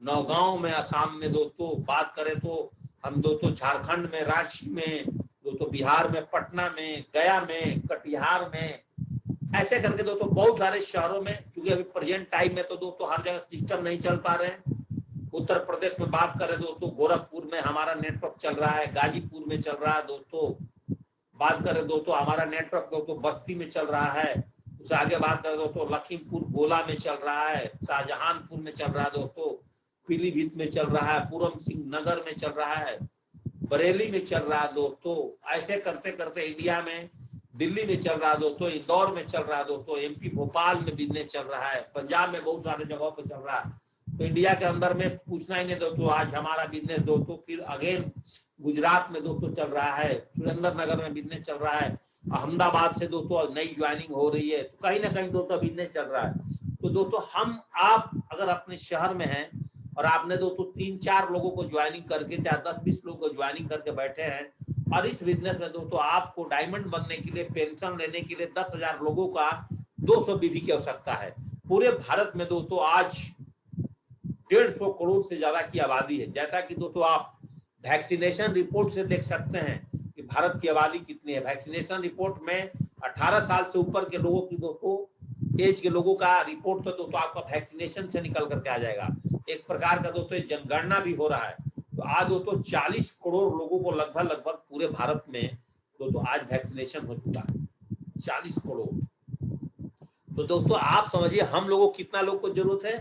नौगांव में असम में दोस्तों बात करें तो हम दोस्तों झारखंड में, रांची में दोस्तों, बिहार में पटना में, गया में, कटिहार में, ऐसे करके दोस्तों बहुत सारे शहरों में, क्योंकि अभी प्रेजेंट टाइम में तो दोस्तों हर जगह सिस्टम नहीं चल पा रहे हैं। उत्तर प्रदेश में बात करें दोस्तों, गोरखपुर में हमारा नेटवर्क चल रहा है, गाजीपुर में चल रहा है दोस्तों। बात करें दोस्तों हमारा नेटवर्क दोस्तों बस्ती में चल रहा है। उससे आगे बात करें दोस्तों लखीमपुर गोला में चल रहा है, शाहजहानपुर में चल रहा है दोस्तों, पीलीभीत में चल रहा है, पूरम सिंह नगर में चल रहा है, बरेली में चल रहा है दोस्तों। ऐसे करते करते इंडिया में दिल्ली में चल रहा है दोस्तों, इंदौर में चल रहा है दोस्तों, एमपी भोपाल में बिजनेस चल रहा है, पंजाब में बहुत सारे जगहों पे चल रहा है। तो इंडिया के अंदर में पूछना ही नहीं दोस्तों, आज हमारा बिजनेस दोस्तों फिर अगेन गुजरात में दोस्तों चल रहा है, सुरेंद्र नगर में बिजनेस चल रहा है, अहमदाबाद से दोस्तों नई ज्वाइनिंग हो रही है, तो कहीं ना कहीं दोस्तों बिजनेस चल रहा है। तो दोस्तों हम आप अगर अपने शहर में हैं और आपने दोस्तों 3-4 लोगों को ज्वाइनिंग करके, चाहे 10-20 लोगों को ज्वाइनिंग करके बैठे हैं, और इस बिजनेस में दोस्तों आपको डायमंड बनने के लिए, पेंशन लेने के लिए 10,000 लोगों का 200 बीवी की आवश्यकता है। पूरे भारत में दोस्तों आज 150 करोड़ से ज्यादा की आबादी है। जैसा कि दोस्तों आप वैक्सीनेशन रिपोर्ट से देख सकते हैं कि भारत की आबादी कितनी है। वैक्सीनेशन रिपोर्ट में 18 साल से ऊपर के लोगों की दोस्तों एज के लोगों का रिपोर्ट तो दोस्तों आपका वैक्सीनेशन से निकल करके आ जाएगा। एक प्रकार का दोस्तों जनगणना भी हो रहा है। तो आज दोस्तों 40 करोड़ लोगों को लगभग पूरे भारत में दोस्तों आज वैक्सीनेशन हो चुका है, 40 करोड़। तो दोस्तों आप समझिए हम लोगों को कितना लोग को जरूरत है,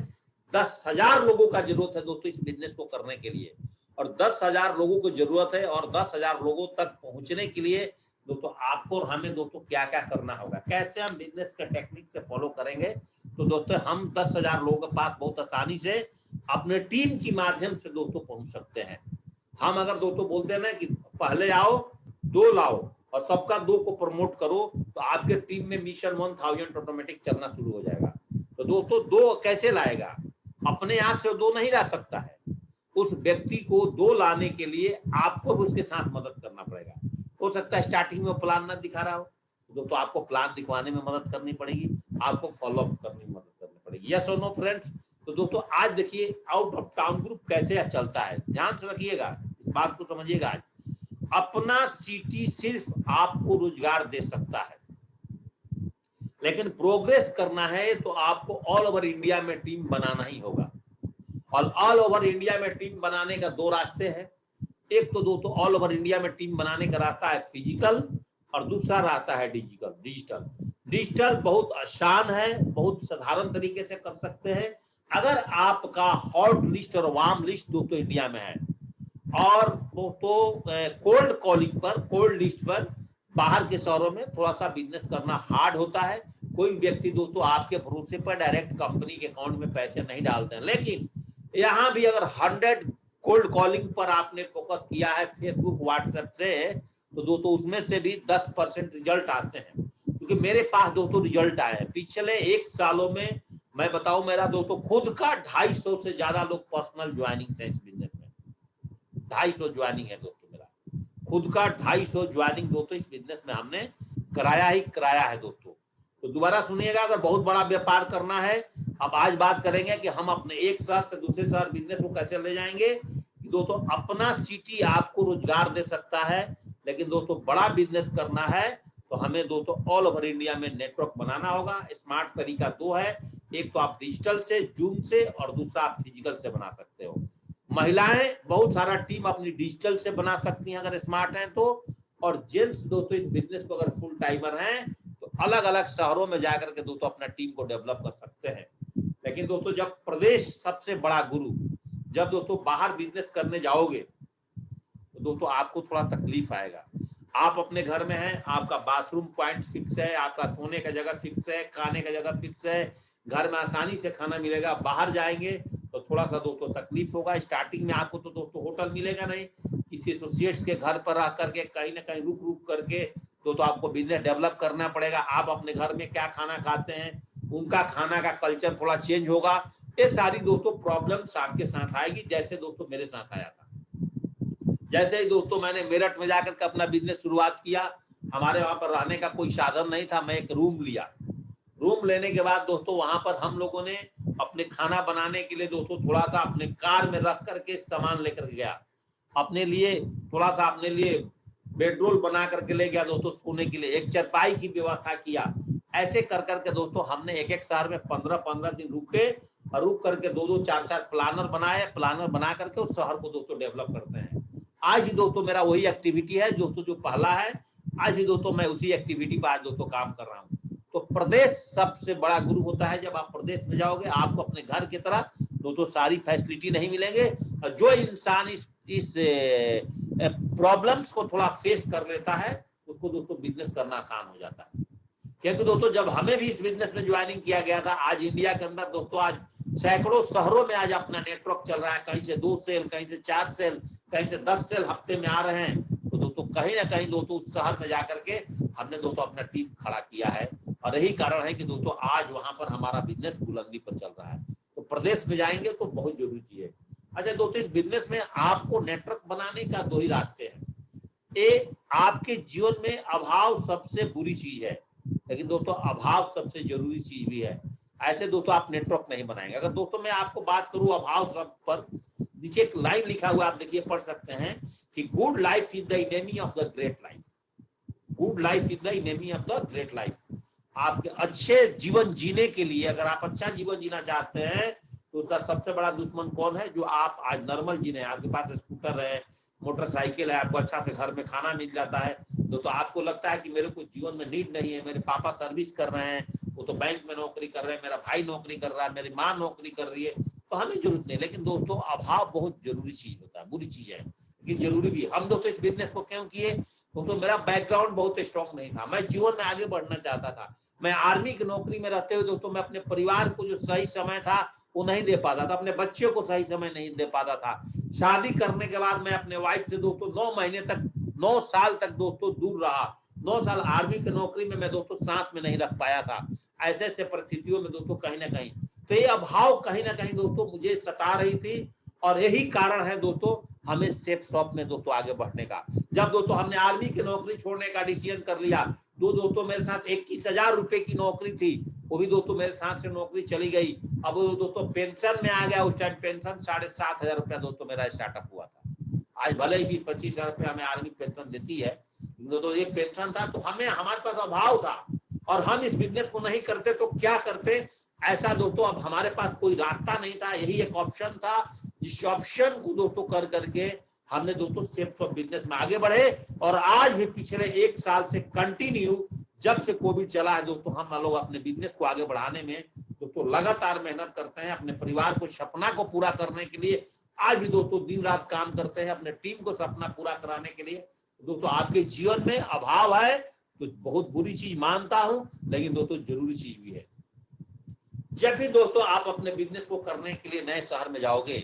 10,000 लोगों का जरूरत है दोस्तों इस बिजनेस को करने के लिए। और 10,000 लोगों को जरूरत है, और 10,000 लोगों तक पहुंचने के लिए दोस्तों आपको और हमें दोस्तों क्या क्या करना होगा, कैसे हम बिजनेस के टेक्निक से फॉलो करेंगे। तो दोस्तों हम 10,000 लोगों के पास बहुत आसानी से अपने टीम की माध्यम से दोस्तों पहुंच सकते हैं। हम अगर दोस्तों बोलते हैं ना कि पहले आओ 2 लाओ और सबका 2 को प्रमोट करो, तो आपके टीम में मिशन 1000 ऑटोमेटिक चलना शुरू हो जाएगा। तो दोस्तों 2 कैसे लाएगा, अपने आप से 2 नहीं ला सकता है। उस व्यक्ति को 2 लाने के लिए आपको भी उसके साथ मदद करना पड़ेगा। हो सकता है स्टार्टिंग में प्लान ना दिखा रहा हो, तो आपको प्लान दिखवाने में मदद करनी पड़ेगी, आपको फॉलो अप करने में मदद करनी पड़ेगी। यस और नो फ्रेंड्स। तो दोस्तों आज देखिए आउट ऑफ टाउन ग्रुप कैसे चलता है, ध्यान से रखिएगा, इस बात को समझिएगा। अपना सिटी सिर्फ आपको रोजगार दे सकता है, लेकिन प्रोग्रेस करना है तो आपको ऑल ओवर इंडिया में टीम बनाना ही होगा। और ऑल ओवर इंडिया में टीम बनाने का 2 रास्ते हैं। एक तो दोस्तों ऑल ओवर इंडिया में टीम बनाने का रास्ता है फिजिकल, और दूसरा रास्ता है डिजिटल। डिजिटल बहुत आसान है, बहुत साधारण तरीके से कर सकते हैं। अगर आपका हॉट लिस्ट और वार्म लिस्ट दोस्तों इंडिया में है, और दोस्तों कोल्ड कॉलिंग पर, कोल्ड लिस्ट पर बाहर के शहरों में थोड़ा सा बिजनेस करना हार्ड होता है। कोई व्यक्ति दोस्तों आपके भरोसे पर डायरेक्ट कंपनी के अकाउंट में पैसे नहीं डालते हैं। लेकिन यहाँ भी अगर 100 कोल्ड कॉलिंग पर आपने फोकस किया है फेसबुक व्हाट्सएप से, तो दोस्तों उसमें से भी 10% रिजल्ट आते हैं। क्योंकि मेरे पास दोस्तों रिजल्ट आए हैं पिछले 1 सालों में। मैं बताऊं मेरा दोस्तों खुद का 250 से ज्यादा लोग पर्सनल ज्वाइनिंग है इस बिजनेस में। 250 ज्वाइनिंग है दोस्तों, मेरा खुद का 250 ज्वाइनिंग दोस्तों इस बिजनेस में हमने कराया है दोस्तों। तो दोबारा सुनिएगा, अगर बहुत बड़ा व्यापार करना है, अब आज बात करेंगे कि हम अपने एक शहर से दूसरे शहर बिजनेस को कैसे ले जाएंगे। दोस्तों अपना सिटी आपको रोजगार दे सकता है, लेकिन दोस्तों बड़ा बिजनेस करना है तो हमें दोस्तों ऑल ओवर इंडिया में नेटवर्क बनाना होगा। स्मार्ट तरीका 2 है, एक तो आप डिजिटल से, जूम से, और दूसरा आप फिजिकल से बना सकते हो। महिलाएं बहुत सारा टीम अपनी डिजिटल से बना सकती हैं अगर स्मार्ट हैं तो, और जेंट्स दोस्तों इस बिजनेस को अगर फुल टाइमर हैं तो अलग अलग शहरों में जाकर के दोस्तों अपना टीम को डेवलप कर सकते हैं। लेकिन दोस्तों जब प्रदेश सबसे बड़ा गुरु, जब दोस्तों बाहर बिजनेस करने जाओगे तो दोस्तों आपको थोड़ा तकलीफ आएगा। आप अपने घर में हैं, आपका बाथरूम पॉइंट फिक्स है, आपका सोने का जगह फिक्स है, खाने का जगह फिक्स है, घर में आसानी से खाना मिलेगा। बाहर जाएंगे तो थोड़ा सा दोस्तों तकलीफ होगा। स्टार्टिंग में आपको तो दोस्तों होटल मिलेगा नहीं, किसी एसोसिएट्स के घर पर रह करके कहीं ना कहीं रुक करके दोस्तों आपको बिजनेस डेवलप करना पड़ेगा। आप अपने घर में क्या खाना खाते हैं, उनका खाना का कल्चर थोड़ा चेंज होगा। ये सारी दोस्तों प्रॉब्लम्स आपके साथ आएगी, जैसे दोस्तों मेरे साथ आया था। जैसे ही दोस्तों मैंने मेरठ में जाकर के अपना बिजनेस शुरुआत किया, हमारे वहां पर रहने का कोई साधन नहीं था। मैं एक रूम लिया, रूम लेने के बाद दोस्तों वहां पर हम लोगों ने अपने खाना बनाने के लिए दोस्तों थोड़ा सा अपने कार में रख करके सामान लेकर गया, अपने लिए थोड़ा सा अपने लिए बेडरोल बना करके ले गया दोस्तों सोने के लिए, एक चरपाई की व्यवस्था किया। ऐसे कर करके दोस्तों हमने एक एक शहर में 15-15 दिन रुके और रुक करके 2-2 4-4 प्लानर बनाए, प्लानर बना करके उस शहर को दोस्तों डेवलप करते हैं। आज भी दोस्तों मेरा वही एक्टिविटी है दोस्तों जो पहला है, आज भी दोस्तों मैं उसी एक्टिविटी पर आज दोस्तों काम कर रहा हूँ। तो प्रदेश सबसे बड़ा गुरु होता है। जब आप प्रदेश में जाओगे आपको अपने घर की तरह दोस्तों सारी फैसिलिटी नहीं मिलेंगे, और जो इंसान इस प्रॉब्लम्स को थोड़ा फेस कर लेता है उसको दोस्तों बिजनेस करना आसान हो जाता है। क्योंकि दोस्तों जब हमें भी इस बिजनेस में ज्वाइनिंग किया गया था, आज इंडिया के अंदर दोस्तों आज सैकड़ों शहरों में आज अपना नेटवर्क चल रहा है, कहीं से 2 सेल, कहीं से 4 सेल, कहीं से 10 सेल हफ्ते में आ रहे हैं। तो दोस्तों कहीं ना कहीं दोस्तों उस शहर में जाकर के हमने दोस्तों अपना टीम खड़ा किया है, और यही कारण है कि दोस्तों आज वहां पर हमारा बिजनेस बुलंदी पर चल रहा है। तो प्रदेश में जाएंगे तो बहुत जरूरी चीज है। अच्छा दोस्तों, इस बिजनेस में आपको नेटवर्क बनाने का 2 ही रास्ते हैं। एक, आपके जीवन में अभाव सबसे बुरी चीज है, लेकिन दोस्तों अभाव सबसे जरूरी चीज भी है। ऐसे दोस्तों आप नेटवर्क नहीं बनाएंगे। अगर दोस्तों मैं आपको बात करूं अभाव सब पर, नीचे एक लाइन लिखा हुआ आप देखिए, पढ़ सकते हैं कि good life is the enemy of the great life. Good life is the enemy of the great life. आपके अच्छे जीवन जीने के लिए, अगर आप अच्छा जीवन जीना चाहते हैं तो उसका सबसे बड़ा दुश्मन कौन है? जो आप आज नॉर्मल जी रहे हैं, आपके पास स्कूटर है, मोटरसाइकिल है, आपको अच्छा से घर में खाना मिल जाता है, तो आपको लगता है कि मेरे को जीवन में नीड नहीं है, मेरे पापा सर्विस कर रहे हैं, वो तो बैंक में नौकरी कर रहे हैं, मेरा भाई नौकरी कर रहा है, मेरी माँ नौकरी कर रही है, तो हमें जरूरत नहीं। लेकिन दोस्तों अभाव बहुत जरूरी चीज होता है, बुरी चीज है, लेकिन जरूरी भी। हम दोस्तों इस बिजनेस को क्यों किए? दोस्तों मेरा बैकग्राउंड बहुत स्ट्रॉन्ग नहीं था, मैं जीवन में आगे बढ़ना चाहता था। मैं आर्मी की नौकरी में रहते हुए दोस्तों मैं अपने परिवार को जो सही समय था वो नहीं दे पाता था, अपने बच्चों को सही समय नहीं दे पाता था। शादी करने के बाद मैं अपने वाइफ से दोस्तों 9 महीने तक, 9 साल तक दोस्तों दूर रहा। 9 साल आर्मी की नौकरी में मैं दोस्तों साथ में नहीं रख पाया था। ऐसे ऐसे परिस्थितियों में दोस्तों कहीं ना कहीं तो ये अभाव कहीं ना कहीं दोस्तों मुझे सता रही थी, और यही कारण है दोस्तों हमें सेफ शॉप में दोस्तों आगे बढ़ने का। जब दोस्तों हमने आर्मी की नौकरी छोड़ने का डिसीजन कर लिया, दोस्तों मेरे साथ 21,000 रुपए की नौकरी थी, वो भी दोस्तों मेरे साथ से नौकरी चली गई। अब दोस्तों पेंशन में आ गया, उस टाइम पेंशन 7,500 रुपया दोस्तों मेरा स्टार्टअप हुआ था। आज भले ही 20-25 हजार रुपया हमें आर्मी पेंशन देती है, दोस्तों ये पेंशन था, तो हमारे पास अभाव था और हम इस बिजनेस को नहीं करते तो क्या करते, ऐसा दोस्तों अब हमारे पास कोई रास्ता नहीं था। यही एक ऑप्शन था, जिस ऑप्शन को दोस्तों कर करके हमने दोस्तों सेफ शॉप बिजनेस में आगे बढ़े। और आज भी पिछले 1 साल से कंटिन्यू, जब से कोविड चला है दोस्तों, हम लोग अपने बिजनेस को आगे बढ़ाने में दोस्तों लगातार मेहनत करते हैं, अपने परिवार को सपना को पूरा करने के लिए आज भी दोस्तों दिन रात काम करते हैं, अपने टीम को सपना पूरा कराने के लिए। दोस्तों आपके जीवन में अभाव है तो बहुत बुरी चीज मानता हूं, लेकिन दोस्तों जरूरी चीज भी है। जब भी दोस्तों आप अपने बिजनेस को करने के लिए नए शहर में जाओगे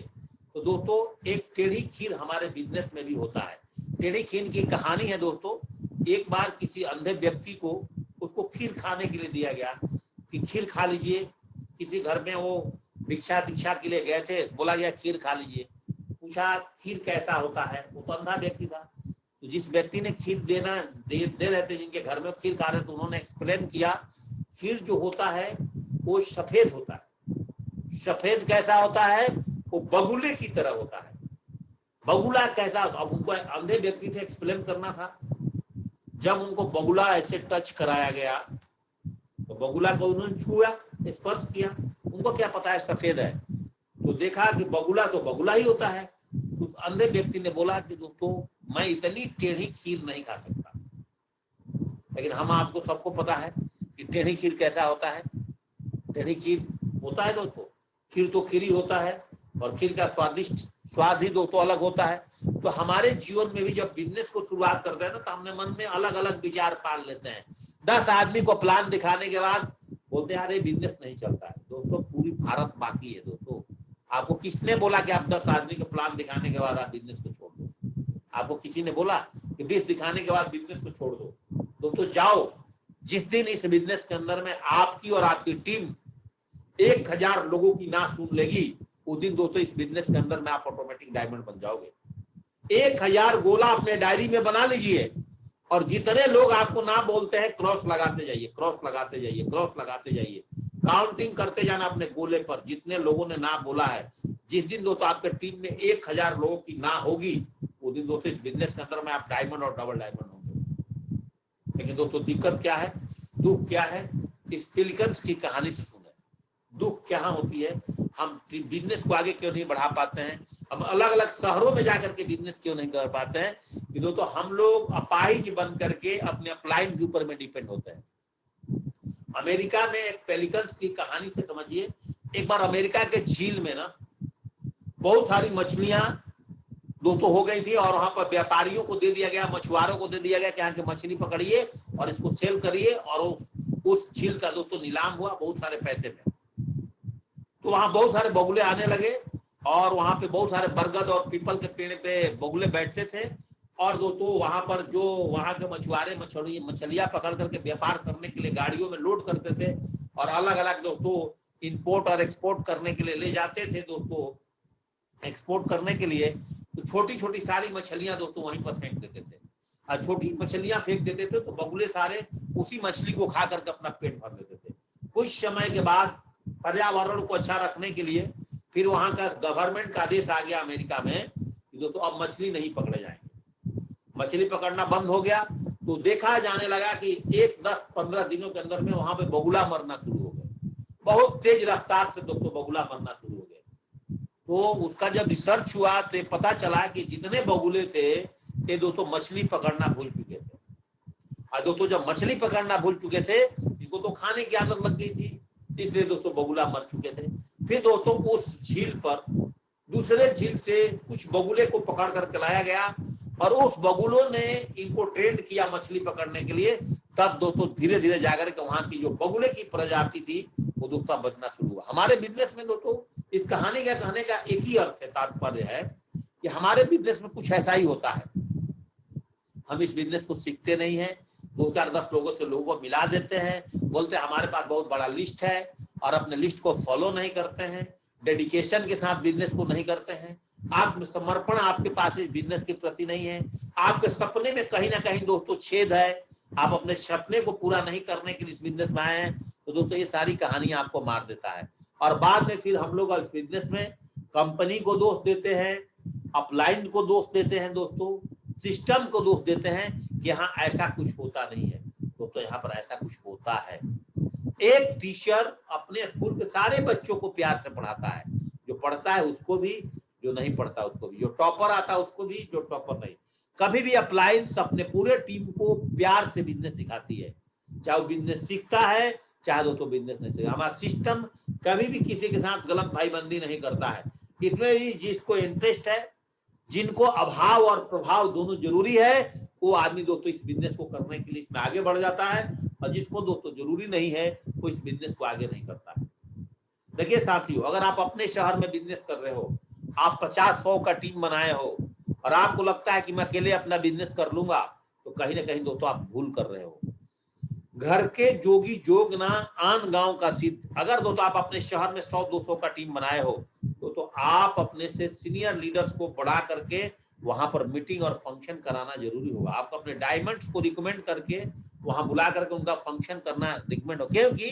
तो दोस्तों एक टेढ़ी खीर हमारे बिजनेस में भी होता है। टेढ़ी खीर की कहानी है दोस्तों, एक बार किसी अंधे व्यक्ति को उसको खीर खाने के लिए दिया गया कि खीर खा लीजिए। किसी घर में वो भिक्षा दीक्षा के लिए गए थे, बोला गया खीर खा लीजिए। पूछा खीर कैसा होता है, वो तो अंधा व्यक्ति था। तो जिस व्यक्ति ने खीर दे रहे थे, जिनके घर में खीर खा रहे थे, उन्होंने एक्सप्लेन किया खीर जो होता है वो सफेद होता है। सफेद कैसा होता है? वो बगुले की तरह होता है। बगुला कैसा? अब उनको अंधे व्यक्ति थे, एक्सप्लेन करना था। जब उनको बगुला ऐसे टच कराया गया तो बगुला को उन्होंने छुआ, स्पर्श किया, उनको क्या पता है सफेद है, तो देखा कि बगुला तो बगुला ही होता है। उस अंधे व्यक्ति ने बोला कि दोस्तों मैं इतनी टेढ़ी खीर नहीं खा सकता। लेकिन हम आपको सबको पता है कि टेढ़ी खीर कैसा होता है। टेढ़ी खीर होता है दोस्तों, खीर तो खीर ही होता है, और खीर का स्वाद ही दोस्तों अलग होता है। तो हमारे जीवन में भी जब बिजनेस को शुरुआत करते हैं ना, तो हमने मन में अलग अलग विचार पाल लेते हैं। 10 आदमी को प्लान दिखाने के बाद बोलते हैं अरे बिजनेस नहीं चलता है। दोस्तों पूरी भारत बाकी है दोस्तों। आपको किसने बोला कि आप 10 आदमी को प्लान दिखाने के बाद आप बिजनेस को छोड़ दो? आपको किसी ने बोला कि 20 दिखाने के बाद बिजनेस को छोड़ दो? दोस्तों जाओ, जिस दिन इस बिजनेस के अंदर में आपकी और आपकी टीम 1000 लोगों की ना सुन लेगी, उस दिन दोस्तों इस बिजनेस के अंदर में आप ऑटोमेटिक डायमंड बन जाओगे। 1000 गोला अपने डायरी में बना लीजिए, और जितने लोग आपको ना बोलते हैं क्रॉस लगाते जाइए, क्रॉस लगाते जाइए, क्रॉस लगाते जाइए। काउंटिंग करते जाना अपने गोले पर, जितने लोगों ने ना बोला है। जिस दिन दोस्तों आपके टीम में 1000 लोगों की ना होगी, वो दिन दोस्तों इस बिजनेस के अंदर में आप डायमंड और डबल डायमंड होंगे। लेकिन दोस्तों दिक्कत क्या है, दुख क्या है, इस पेलिकन्स की कहानी से सुने। दुख क्या होती है, हम बिजनेस को आगे क्यों नहीं बढ़ा पाते हैं, हम अलग अलग शहरों में जाकर के बिजनेस क्यों नहीं कर पाते हैं, कि दोस्तों हम लोग अपाहिज बन करके अपने अपलाइन के ऊपर में डिपेंड होते हैं। अमेरिका में एक पेलिकन्स की कहानी से समझिए। एक बार अमेरिका के झील में ना बहुत सारी मछलियां दोस्तों हो गई थी, और वहां पर व्यापारियों को दे दिया गया, मछुआरों को दे दिया गया कि यहाँ की मछली पकड़िए और इसको सेल करिए, और उस झील का दोस्तों नीलाम हुआ बहुत सारे पैसे में। तो वहां बहुत सारे बगुले आने लगे, और वहां पे बहुत सारे बरगद और पीपल के पेड़ पे बगुले बैठते थे, और दोस्तों वहां पर जो वहां के मछुआरे मछलियां पकड़ करके व्यापार करने के लिए गाड़ियों में लोड करते थे, और अलग अलग दोस्तों इंपोर्ट और एक्सपोर्ट करने के लिए ले जाते थे दोस्तों, एक्सपोर्ट करने के लिए। तो छोटी छोटी सारी मछलियां दोस्तों वहीं पर फेंक देते थे, और छोटी मछलियां फेंक देते थे तो बगुले सारे उसी मछली को खा करके अपना पेट भर लेते थे। कुछ समय के बाद पर्यावरण को अच्छा रखने के लिए फिर वहां का गवर्नमेंट का आदेश आ गया अमेरिका में कि दोस्तों अब मछली नहीं पकड़े जाएंगे, मछली पकड़ना बंद हो गया। तो देखा जाने लगा कि 10-15 दिनों के अंदर में वहां पे बगुला मरना शुरू हो गए, बहुत तेज रफ्तार से दोस्तों बगुला मरना शुरू हो गए। तो उसका जब रिसर्च हुआ तो पता चला कि जितने बगुले थे ये दोस्तों मछली पकड़ना भूल चुके थे, और दोस्तों जब मछली पकड़ना भूल चुके थे, इनको तो खाने की आदत लग गई थी, इसलिए दोस्तों बगुला मर चुके थे। फिर दोस्तों उस झील पर दूसरे झील से कुछ बगुले को पकड़ कर लाया गया, और उस बगुलों ने इनको ट्रेन किया मछली पकड़ने के लिए। तब दोस्तों धीरे धीरे जाकर के वहां की जो बगुले की प्रजाति थी वो दोस्तों बचना शुरू हुआ। हमारे बिजनेस में दोस्तों इस कहानी का कहने का एक ही अर्थ है, तात्पर्य है कि हमारे बिजनेस में कुछ ऐसा ही होता है। हम इस बिजनेस को सीखते नहीं है, 2-4-10 लोगों से लोगों को मिला देते हैं, बोलते हैं हमारे पास बहुत बड़ा लिस्ट है, और अपने लिस्ट को फॉलो नहीं करते हैं, डेडिकेशन के साथ बिजनेस को नहीं करते हैं, आत्मसमर्पण आपके पास इस बिजनेस के प्रति नहीं है, आपके सपने में कहीं ना कहीं दोस्तों छेद है, आप अपने सपने को पूरा नहीं करने के लिए इस बिजनेस में आए हैं। तो दोस्तों ये सारी कहानी आपको मार देता है, और बाद में फिर हम लोग इस बिजनेस में कंपनी को दोष देते हैं, अपलाइन को दोष देते हैं दोस्तों, सिस्टम को दोष देते हैं कि यहाँ ऐसा कुछ होता नहीं है। दोस्तों यहाँ पर ऐसा कुछ होता है। एक टीचर अपने स्कूल के सारे बच्चों को प्यार से पढ़ाता है, जो पढ़ता है उसको भी, जो नहीं पढ़ता उसको भी, जो टॉपर आता है उसको भी, जो टॉपर नहीं। कभी भी अप्लायंस अपने पूरे टीम को प्यार से बिजनेस सिखाती है, चाहे वो बिजनेस सीखता है चाहे दोस्तों बिजनेस नहीं सीखता। हमारा सिस्टम कभी भी किसी के साथ गलत भाईबंदी नहीं करता है। इसमें भी जिसको इंटरेस्ट है, जिनको अभाव और प्रभाव दोनों जरूरी है, वो आदमी दोस्तों इस बिजनेस को करने के लिए इसमें आगे बढ़ जाता है, और जिसको दोस्तों जरूरी नहीं है वो इस बिजनेस को आगे नहीं करता है। देखिए साथियों, अगर आप अपने शहर में बिजनेस कर रहे हो, आप 50-100 का टीम बनाए हो, और आपको लगता है कि मैं अकेले अपना बिजनेस कर लूंगा, तो कहीं ना कहीं दोस्तों आप भूल कर रहे हो। घर के जोगी जोग ना आन गांव का सिद्ध। अगर दोस्तों आप अपने शहर में 100-200 का टीम बनाए हो, तो आप अपने से सीनियर लीडर्स को बढ़ा करके वहां पर मीटिंग और फंक्शन कराना जरूरी होगा। आपको अपने डायमंड्स को रिकमेंड करके वहां बुला करके उनका फंक्शन करना रिकमेंड हो, क्योंकि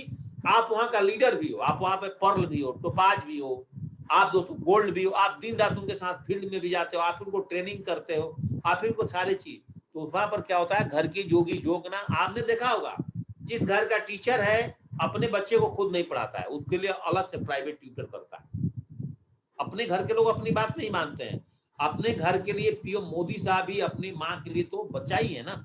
आप वहां का लीडर भी हो, आप वहां पे पर्ल भी हो, टोपाज भी हो, आप दोस्तों गोल्ड भी हो, आप दिन रात उनके साथ फील्ड में भी जाते हो, आप उनको ट्रेनिंग करते हो, आप इनको सारी चीज। तो वहां पर क्या होता है, घर की जोगी जोग ना, आपने देखा होगा जिस घर का टीचर है अपने बच्चे को खुद नहीं पढ़ाता है, उसके लिए अलग से प्राइवेट ट्यूटर करता है। अपने घर के लोग अपनी बात नहीं मानते हैं, अपने घर के लिए पीएम मोदी साहब ही अपनी माँ के लिए तो बच्चा ही है ना,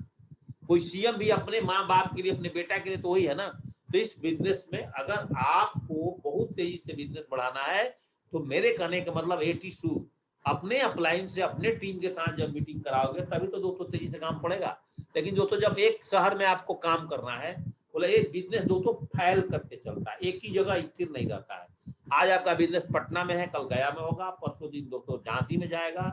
कोई सीएम भी अपने माँ बाप के लिए, अपने बेटा के लिए तो वही है ना। तो इस बिजनेस में अगर आपको बहुत तेजी से बिजनेस बढ़ाना है, तो मेरे कहने का मतलब 80 अपने अपलाइन से अपने टीम के साथ जब मीटिंग कराओगे तभी तो दोस्तों तेजी से काम पड़ेगा। लेकिन दोस्तों जब एक शहर में आपको काम करना है, बोले एक बिजनेस दोस्तों फैल करके चलता है, एक ही जगह स्थिर नहीं रहता है। आज आपका बिजनेस पटना में है, कल गया में होगा, परसों दिन दोस्तों झांसी में जाएगा,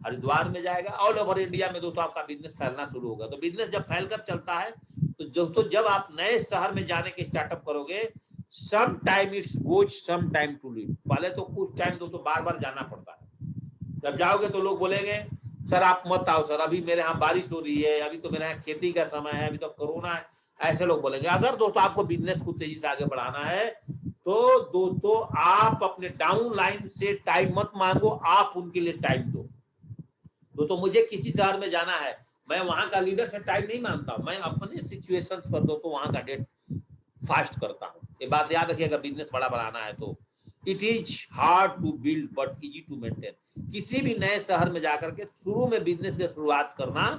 हरिद्वार में जाएगा, ऑल ओवर इंडिया में दोस्तों आपका बिजनेस फैलना शुरू होगा। तो बिजनेस जब फैलकर चलता है, तो दोस्तों जब आप नए शहर में जाने के स्टार्टअप करोगे, some time it's goes some time to leave. पहले तो कुछ टाइम दोस्तों बार बार जाना पड़ता है। जब जाओगे तो लोग बोलेंगे सर आप मत आओ सर, अभी मेरे यहाँ बारिश हो रही है, अभी तो मेरे यहाँ खेती का समय है, अभी तो कोरोना है, ऐसे लोग बोलेंगे। अगर दोस्तों आपको बिजनेस को तेजी से आगे बढ़ाना है, तो दोस्तों आप अपने डाउन लाइन से टाइम मत मांगो, आप उनके लिए टाइम दो। तो मुझे किसी शहर में जाना है, मैं वहां का लीडर से टाइम नहीं मांगता, मैं अपने सिचुएशंस पर दो तो वहां का डेट फास्ट करता हूँ। ये बात याद रखिएगा, बिजनेस बड़ा बनाना है तो it is hard to build but easy to maintain. किसी भी नए शहर में जाकर के शुरू में बिजनेस की शुरुआत करना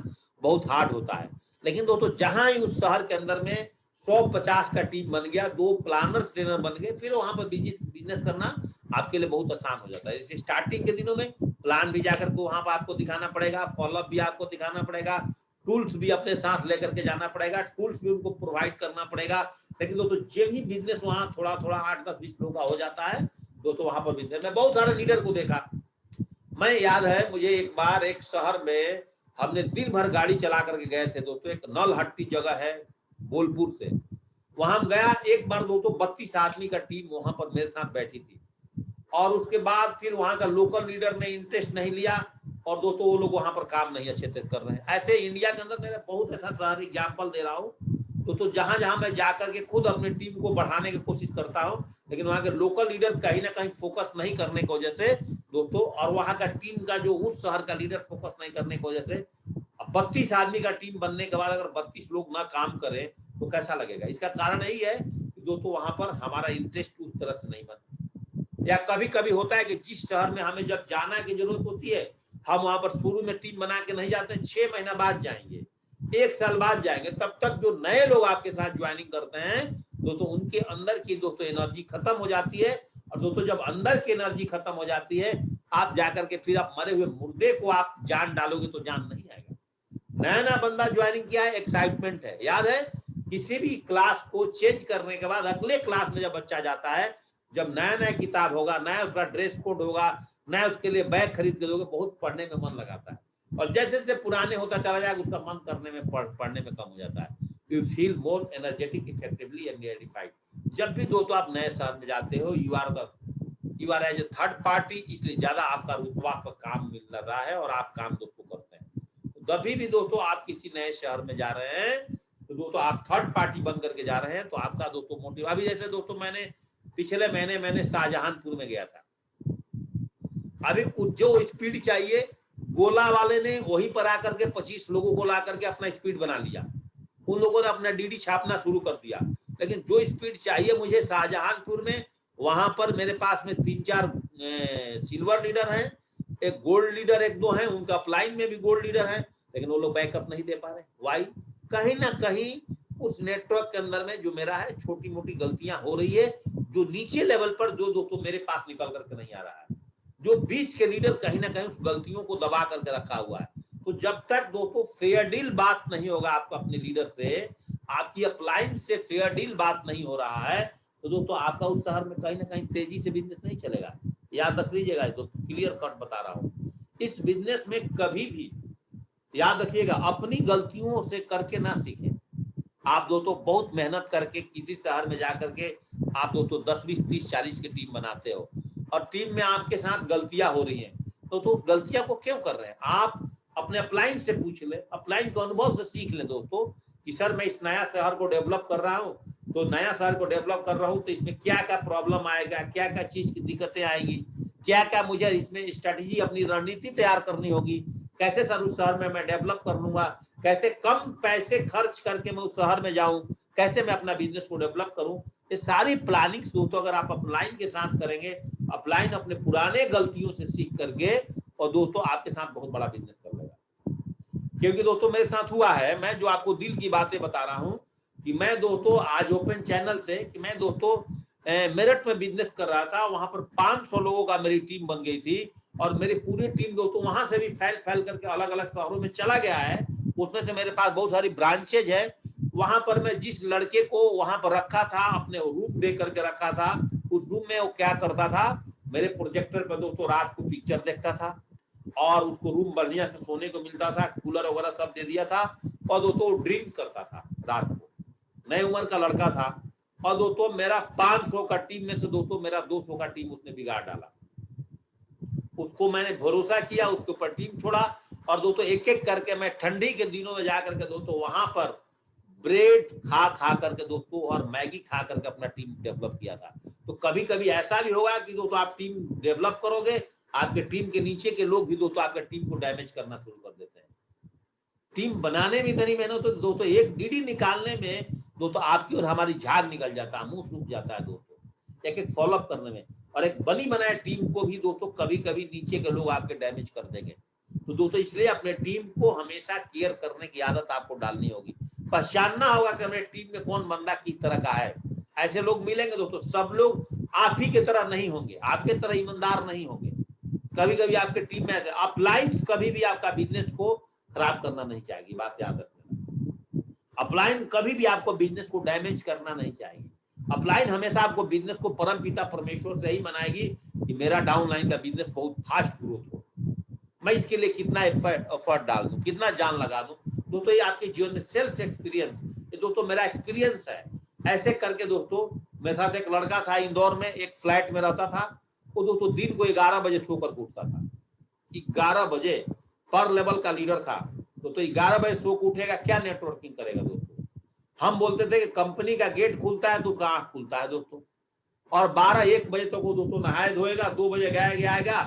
बहुत हार्ड होता है, लेकिन दोस्तों जहां ही उस शहर के अंदर में 150 का टीम बन गया, 2 प्लानर्स ट्रेनर बन गए, फिर वहां पर बिजनेस करना आपके लिए बहुत आसान हो जाता है। जैसे स्टार्टिंग के दिनों में प्लान भी जाकर के वहां पर आपको दिखाना पड़ेगा, फॉलोअप भी आपको दिखाना पड़ेगा, टूल्स भी अपने साथ लेकर के जाना पड़ेगा, टूल्स भी उनको प्रोवाइड करना पड़ेगा। लेकिन दोस्तों जब भी बिजनेस वहां थोड़ा थोड़ा 8-10-20 लोगों का हो जाता है दोस्तों, वहां पर बिजनेस में बहुत सारे लीडर को देखा। मैं याद है मुझे एक बार एक शहर में हमने दिन भर गाड़ी चला करके गए थे दोस्तों, एक नलहट्टी जगह है बोलपुर से, वहां हम गया। एक बार दोस्तों 32 आदमी का टीम वहां पर मेरे साथ बैठी थी, और उसके बाद फिर वहां का लोकल लीडर ने इंटरेस्ट नहीं लिया, और दोस्तों वो लोग वहां पर काम नहीं अच्छे से कर रहे हैं। ऐसे इंडिया के अंदर मैंने बहुत ऐसा शहर एग्जाम्पल दे रहा हूँ तो जहां जहां मैं जाकर के खुद अपनी टीम को बढ़ाने की कोशिश करता हूँ, लेकिन वहां के लोकल लीडर कहीं ना कहीं फोकस नहीं करने की वजह से दोस्तों, और वहां का टीम का जो उस शहर का लीडर फोकस नहीं करने की वजह से 32 आदमी का टीम बनने के बाद अगर 32 लोग ना काम करें तो कैसा लगेगा। इसका कारण यही है कि दोस्तों वहां पर हमारा इंटरेस्ट उस तरह से नहीं बना। या कभी कभी होता है कि जिस शहर में हमें जब जाना की जरूरत होती है, हम वहां पर शुरू में टीम बना के नहीं जाते, 6 महीना बाद जाएंगे, 1 साल बाद जाएंगे, तब तक जो नए लोग आपके साथ ज्वाइनिंग करते हैं दोस्तों, उनके अंदर की दोस्तों एनर्जी खत्म हो जाती है। और दोस्तों जब अंदर की एनर्जी खत्म हो जाती है, आप जाकर के फिर आप मरे हुए मुर्दे को आप जान डालोगे तो जान नहीं आएगा। नया नया बंदा ज्वाइनिंग किया है, एक्साइटमेंट है। याद है किसी भी क्लास को चेंज करने के बाद अगले क्लास में जब बच्चा जाता है, जब नया नया किताब होगा, नया उसका ड्रेस कोड होगा, नया उसके लिए बैग खरीद के दोगे, बहुत पढ़ने में मन लगाता है। और जैसे जैसे पुराने होता चला जाएगा, उसका मन करने में पढ़ने में कम हो जाता है। You feel more energetic, effectively and identified. जब भी दोस्तों आप नए शहर में जाते हो, you are as a third party, इसलिए ज्यादा आपका रुतबा पर काम मिल रहा है और आप काम दोस्तों करते हैं। तभी भी दोस्तों आप किसी नए शहर में जा रहे हैं तो दोस्तों आप थर्ड पार्टी बन करके जा रहे हैं, तो आपका दोस्तों मोटिव। अभी जैसे दोस्तों मैंने पिछले महीने मैंने शाहजहानपुर में गया था। अभी जो स्पीड चाहिए गोला वाले ने वहीं पर आकर के 25 लोगों को ला करके अपना स्पीड बना लिया, उन लोगों ने अपना डीडी छापना शुरू कर दिया। लेकिन जो स्पीड चाहिए मुझे शाहजहानपुर में, वहां पर मेरे पास में 3-4 सिल्वर लीडर हैं, एक गोल्ड लीडर, 1-2 हैं, उनका अपलाइन में भी गोल्ड लीडर है, लेकिन वो लोग बैकअप नहीं दे पा रहे। वाई? कहीं ना कहीं उस नेटवर्क के अंदर में जो मेरा है छोटी मोटी गलतियां हो रही है, जो नीचे लेवल पर जो दोस्तों मेरे पास निकल करके नहीं आ रहा है, जो बीच के लीडर कहीं ना कहीं उस गलतियों को दबा करके रखा हुआ है। तो जब तक दोस्तों फेयर डील बात नहीं होगा आपका अपने लीडर से, आपकी अपलाइन से फेयर डील बात नहीं हो रहा है, तो दोस्तों आपका उस शहर में कहीं ना कहीं तेजी से बिजनेस नहीं चलेगा। याद रख लीजिएगा दोस्तों, क्लियर कट बता रहा हूँ। इस बिजनेस में कभी भी याद रखिएगा, अपनी गलतियों से करके ना सीखें। आप दोस्तों बहुत मेहनत करके किसी शहर में जाकर के आप दोस्तों 10, 20, 30, 40 की टीम बनाते हो, और टीम में आपके साथ गलतियां हो रही हैं, तो उस गलतियां को क्यों कर रहे हैं? आप अपने अपलाइन से पूछ ले, अपलाइन के अनुभव से सीख ले दोस्तों कि सर मैं इस नया शहर को डेवलप कर रहा हूँ, तो नया शहर को डेवलप कर रहा हूँ तो इसमें क्या क्या प्रॉब्लम आएगा, क्या क्या चीज की दिक्कतें आएगी, क्या क्या मुझे इसमें स्ट्रेटेजी अपनी रणनीति तैयार करनी होगी, कैसे सर उस शहर में मैं डेवलप कर लूंगा, कैसे कम पैसे खर्च करके मैं उस शहर में जाऊं, कैसे मैं अपना बिजनेस को डेवलप करूं। ये सारी प्लानिंग दोस्तों अगर आप अपलाइन के साथ करेंगे, अपलाइन अपने पुराने गलतियों से सीख करके, और दोस्तों आपके साथ बहुत बड़ा बिजनेस कर लेगा। क्योंकि दोस्तों मेरे साथ हुआ है, मैं जो आपको दिल की बातें बता रहा हूं कि मैं दोस्तों आज ओपन चैनल से कि मैं दोस्तों मेरठ में बिजनेस कर रहा था, वहां पर 500 लोगों का मेरी टीम बन गई थी, और मेरी पूरी टीम दोस्तों वहां से भी फैल करके अलग अलग शहरों में चला गया है। उसमें से मेरे पास बहुत सारी ब्रांचेज है। वहां पर मैं जिस लड़के को वहां पर रखा था, अपने रूम दे करके रखा था, उस रूम में वो क्या करता था, मेरे प्रोजेक्टर पर दोस्तों रात को पिक्चर देखता था, और उसको रूम बढ़िया से सोने को मिलता था, कूलर वगैरह सब दे दिया था, और दोस्तों ड्रिंक करता था रात को। नई उम्र का लड़का था, और दोस्तों मेरा 500 का टीम में से दोस्तों मेरा 200 का टीम उसने बिगाड़ डाला। उसको मैंने भरोसा किया, उसके ऊपर टीम छोड़ा, और दोस्तों एक एक करके मैं ठंडी के दिनों में जाकर के दोस्तों वहां पर ब्रेड खा खा करके दोस्तों और मैगी खा करके अपना टीम डेवलप किया था। तो कभी कभी ऐसा भी होगा कि दोस्तों आप टीम डेवलप करोगे, आपके टीम के नीचे के लोग भी दोस्तों आपके टीम को डैमेज करना शुरू कर देते हैं। टीम बनाने में इतनी मेहनत हो दोस्तों, एक डीडी निकालने में दोस्तों आपकी और हमारी झाग निकल जाता है, मुंह सूख जाता है दोस्तों, एक एक फॉलोअप करने में। और एक बनी बनाए टीम को भी दोस्तों कभी कभी नीचे के लोग आपके डैमेज कर देंगे। तो दोस्तों इसलिए अपने टीम को हमेशा केयर करने की आदत आपको डालनी होगी, पहचानना होगा कि अपने टीम में कौन बंदा किस तरह का है। ऐसे लोग मिलेंगे दोस्तों, सब लोग आप ही की तरह नहीं होंगे, आपके तरह ईमानदार नहीं होंगे। कभी कभी आपके टीम में ऐसे अपलाइंस कभी भी आपका बिजनेस को खराब करना नहीं चाहिए, बात याद रखना। अपलाइन कभी भी आपको बिजनेस को डैमेज करना नहीं चाहिए। अपलाइन हमेशा आपको बिजनेस को परम पिता परमेश्वर से ही मनाएगी कि मेरा डाउनलाइन का बिजनेस बहुत फास्ट ग्रोथ हो, मैं इसके लिए कितना एफर्ट डाल दूं, कितना जान लगा दूं। दोस्तों ये आपके जीवन में सेल्फ एक्सपीरियंस, ये दोस्तों मेरा एक्सपीरियंस है। ऐसे करके दोस्तों मेरे साथ एक लड़का था इंदौर में, एक फ्लैट में रहता था। वो दोस्तों दिन को 11 बजे सोकर उठता था, 11 बजे पर लेवल का लीडर था। तो 11 बजे सो के उठेगा, क्या नेटवर्किंग करेगा दोस्तों। हम बोलते थे कि कंपनी का गेट खुलता है तो उसका आंख खुलता है दोस्तों, और 12-1 बजे तक वो दोस्तों नहाए धोएगा, 2 बजे आएगा,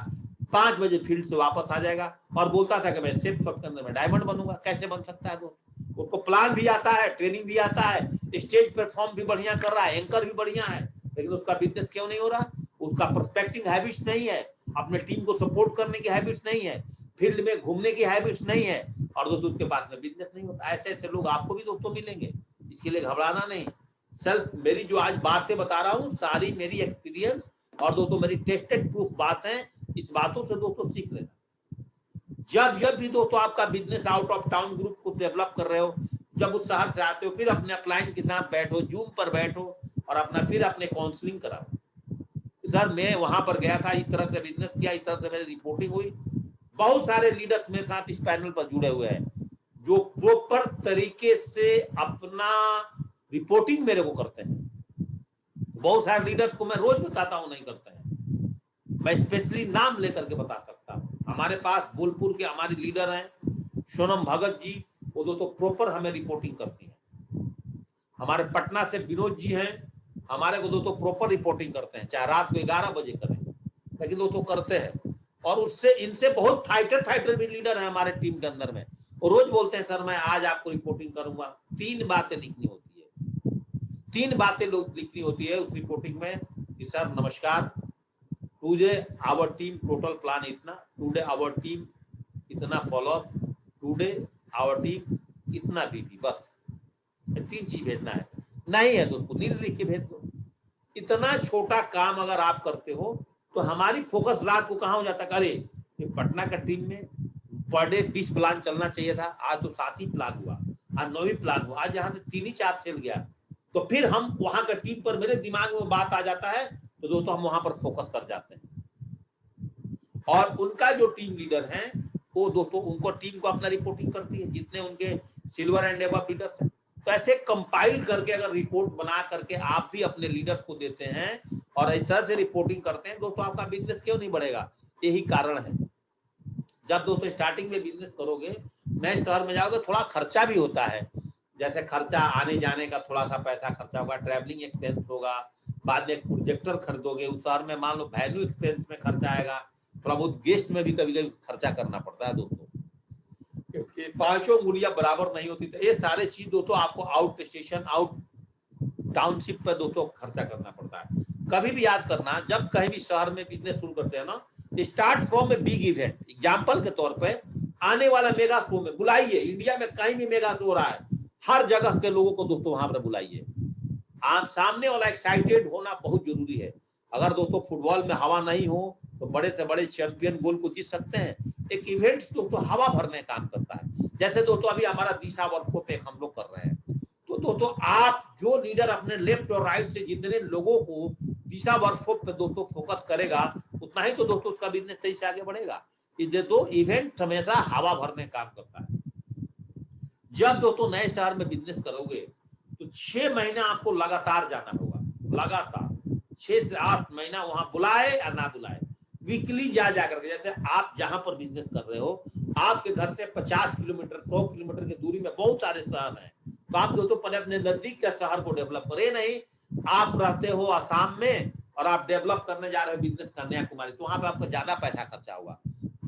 5 बजे फील्ड से वापस आ जाएगा और बोलता था कि मैं सेफ सब के अंदर में डायमंड बनूंगा। कैसे बन सकता है दोस्तों, उसको प्लान भी आता है, ट्रेनिंग भी आता है, स्टेज परफॉर्म भी बढ़िया कर रहा है, एंकर भी बढ़िया है, लेकिन उसका बिजनेस क्यों नहीं हो रहा। उसका प्रोस्पेक्टिंग हैबिट्स नहीं है, अपने टीम को सपोर्ट करने की हैबिट्स नहीं है, फील्ड में घूमने की हैबिट्स नहीं है, और दोस्तों उसके पास में बिजनेस नहीं होता। ऐसे ऐसे लोग आपको भी दोस्तों मिलेंगे, इसके लिए घबराना नहीं। सेल्फ मेरी जो आज बातें बता रहा हूँ सारी मेरी एक्सपीरियंस और दोस्तों मेरी टेस्टेड प्रूफ बात है, इस बातों से दोस्तों सीख लेना। जब भी दोस्तों आपका business out of town group को डेवलप कर रहे हो, जब उस शहर से आते हो, फिर अपने क्लाइंट के साथ बैठो, जूम पर बैठो और अपना फिर अपने काउंसलिंग कराओ। सर मैं वहां पर गया था, इस तरह से बिजनेस किया, इस तरह से मेरी रिपोर्टिंग हुई। बहुत सारे लीडर्स मेरे साथ इस पैनल पर जुड़े हुए हैं जो प्रॉपर तरीके से अपना रिपोर्टिंग मेरे को करते हैं। बहुत सारे लीडर्स को मैं रोज बताता हूं नहीं करते हैं, मैं स्पेशली नाम लेकर के बता सकता हूं। हमारे पास बोलपुर के हमारे लीडर हैं सोनम भगत जी, वो दोस्तों प्रॉपर हमें रिपोर्टिंग करती हैं। हमारे पटना से विनोद जी हैं, हमारे को दोस्तों प्रॉपर रिपोर्टिंग करते हैं, चाहे रात को 11 बजे करें, लेकिन दोस्तों करते हैं। और उससे इनसे बहुत फाइटर भी लीडर है हमारे टीम के अंदर में, और रोज बोलते हैं सर मैं आज आपको रिपोर्टिंग करूंगा। 3 बातें लिखनी होती है, 3 बातें लोग लिखनी होती है उस रिपोर्टिंग में कि सर नमस्कार, today our team total plan इतना, टुडे आवर टीम इतना फॉलोअप, टुडे आवर टीम इतना बीपी, बस 3 चीज भेजना है। नहीं है दोस्तों नील लिख के भेज दो। इतना छोटा काम अगर आप करते हो तो हमारी फोकस रात को कहां हो जाता है, अरे ये पटना का टीम में पर डे 20 प्लान चलना चाहिए था, आज तो 7 ही प्लान हुआ, आज 9 ही प्लान हुआ, आज यहाँ से 3 ही 4 सेल गया। तो फिर हम वहां का टीम पर मेरे दिमाग में बात आ जाता है, तो दोस्तों हम वहां पर फोकस कर जाते हैं। और उनका जो टीम लीडर हैं वो दोस्तों उनको टीम को अपना रिपोर्टिंग करती है, जितने उनके सिल्वर एंड एबव लीडर्स हैं। तो ऐसे कंपाइल करके अगर रिपोर्ट बना करके आप भी अपने लीडर्स को देते हैं और इस तरह से रिपोर्टिंग करते हैं दोस्तों, आपका बिजनेस क्यों नहीं बढ़ेगा। यही कारण है। जब दोस्तों स्टार्टिंग में बिजनेस करोगे, नए शहर में जाओगे, थोड़ा खर्चा भी होता है, जैसे खर्चा आने जाने का थोड़ा सा पैसा खर्चा होगा, ट्रैवलिंग एक्सपेंस होगा, बाद में एक प्रोजेक्टर खरीदोगे, उस शहर में मान लो वैल्यू एक्सपेंस में खर्चा आएगा, थोड़ा बहुत गेस्ट में भी कभी कभी खर्चा करना पड़ता है दोस्तों, क्योंकि 5 उंगलियां बराबर नहीं होती। तो ये सारे चीज दोस्तों आपको आउट स्टेशन आउट टाउनशिप पर दोस्तों खर्चा करना पड़ता है। कभी भी याद करना, जब कहीं भी शहर में बिजनेस शुरू करते हैं ना, start from a big event. Example के तौर पे आने वाला मेगा शो में बुलाइए, इंडिया में कहीं भी मेगा शो हो रहा है, हर जगह के लोगों को दोस्तों वहां पर बुलाइए। आप सामने वाला एक्साइटेड होना बहुत जरूरी है। अगर दोस्तों फुटबॉल में हवा नहीं हो तो बड़े से बड़े चैंपियन गोल को जीत सकते हैं। एक इवेंट दोस्तों हवा भरने काम करता है। जैसे दोस्तों अभी हमारा दिशा वर्कशॉप एक हम लोग कर रहे हैं, तो दोस्तों आप जो लीडर अपने लेफ्ट और राइट से जितने लोगों को दिशा वर्कशॉप पे दोस्तों फोकस करेगा, उतना ही तो दोस्तों उसका बिजनेस तेजी से आगे बढ़ेगा। ये दो इवेंट हमेशा हवा भरने काम करता है। जब दोस्तों नए शहर में बिजनेस करोगे तो 6 महीने आपको लगातार जाना होगा, लगातार 6 से 8 महीना, वहां बुलाए या ना बुलाए, वीकली जा करके। जैसे आप जहां पर बिजनेस कर रहे हो, आपके घर से 50 किलोमीटर 100 किलोमीटर की दूरी में बहुत सारे शहर हैं, तो आप दोस्तों पहले अपने नजदीक के शहर को डेवलप करें। नहीं आप रहते हो आसाम में और आप डेवलप करने जा रहे हो बिजनेस कन्याकुमारी, तो वहां पे आपको ज्यादा पैसा खर्चा होगा।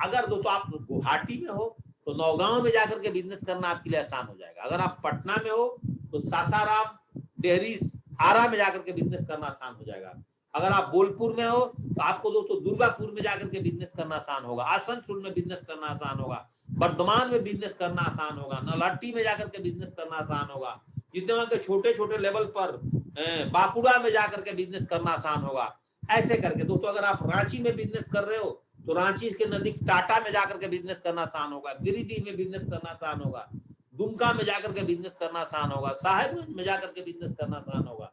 अगर दोस्तों आप गुवाहाटी में हो तो नौगांव में जाकर के बिजनेस करना आपके लिए आसान हो जाएगा। अगर आप पटना में हो तो सासाराम, डेहरी, आरा में जाकर के बिजनेस करना आसान हो जाएगा। अगर आप बोलपुर में हो तो आपको दोस्तों दुर्गापुर में जाकर के बिजनेस करना आसान होगा, आसनसोल में बिजनेस करना आसान होगा, वर्धमान में बिजनेस करना आसान होगा, नौलहट्टी में जाकर के बिजनेस करना आसान होगा, जितने वहां के छोटे छोटे लेवल पर बांकुड़ा में जाकर के बिजनेस करना आसान होगा। ऐसे करके दोस्तों अगर आप रांची में बिजनेस कर रहे हो तो रांची के नजदीक टाटा में जाकर के बिजनेस करना आसान होगा, गिरिडीह में बिजनेस करना आसान होगा, दुमका में जाकर के बिजनेस करना आसान होगा, साहेबगंज में जाकर के बिजनेस करना आसान होगा।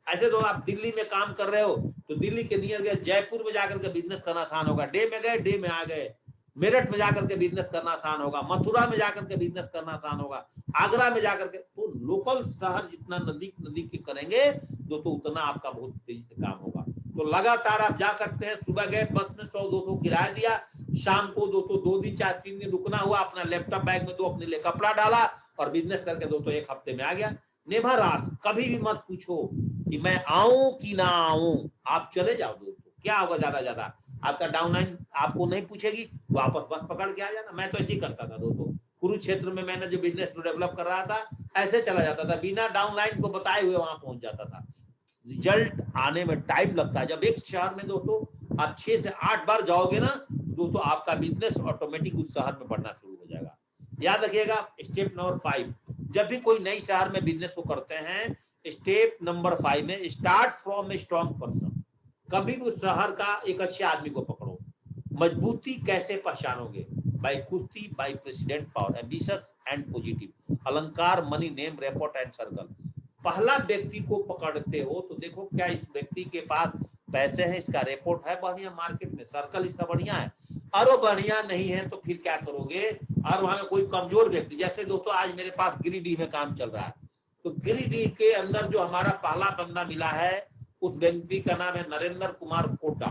ऐसे तो आप दिल्ली में काम कर रहे हो तो दिल्ली के नियर गए जयपुर में जाकर के बिजनेस करना आसान होगा, डे में गए डे में आ गए, मेरठ में जाकर के बिजनेस करना आसान होगा, मथुरा में जाकर के बिजनेस करना आसान होगा, आगरा में जाकर के। तो लोकल शहर जितना नजदीक नजदीक के करेंगे तो उतना आपका बहुत तेजी से काम होगा। तो लगातार आप जा सकते हैं। सुबह गए बस में 100-200 किराया दिया, शाम को दोस्तों 2 दिन 4-3 दिन रुकना हुआ, अपना लैपटॉप बैग में दो अपने लिए कपड़ा डाला और बिजनेस करके दोस्तों 1 हफ्ते में आ गया। नेवर आस्क, कभी भी मत पूछो कि मैं आऊं कि ना आऊं, आप चले जाओ दोस्तों। क्या होगा ज्यादा ज्यादा आपका डाउनलाइन आपको नहीं पूछेगी, वापस बस पकड़ के आ जाना। मैं तो ऐसे ही करता था दोस्तों, कुरुक्षेत्र में मैंने जो बिजनेस डेवलप कर रहा था ऐसे चला जाता था, बिना डाउनलाइन को बताए हुए वहां पहुंच जाता था। रिजल्ट आने में टाइम लगता है। जब एक शहर में दोस्तों आप 6 से 8 बार जाओगे ना दोस्तों, आपका बिजनेस ऑटोमेटिक उस शहर में बढ़ना शुरू हो जाएगा। याद रखिएगा स्टेप नंबर 5, जब भी कोई नई शहर में बिजनेस को करते हैं, स्टेप नंबर 5 में start from a strong person. कभी भी उस शहर का एक अच्छे आदमी को पकड़ो। मजबूती कैसे पहचानोगे? By kushti, by president power, ambitious and positive, alankar, money, name, rapport and circle. पहला व्यक्ति को पकड़ते हो तो देखो क्या इस व्यक्ति के पास पैसे हैं, इसका रिपोर्ट है बढ़िया, मार्केट में सर्कल इसका बढ़िया है। और वो बढ़िया नहीं है तो फिर क्या करोगे? और वहां कोई कमजोर व्यक्ति, जैसे दोस्तों आज मेरे पास गिरिडीह में काम चल रहा है, तो गिरिडीह के अंदर जो हमारा पहला बंदा मिला है उस व्यक्ति का नाम है नरेंद्र कुमार कोटा।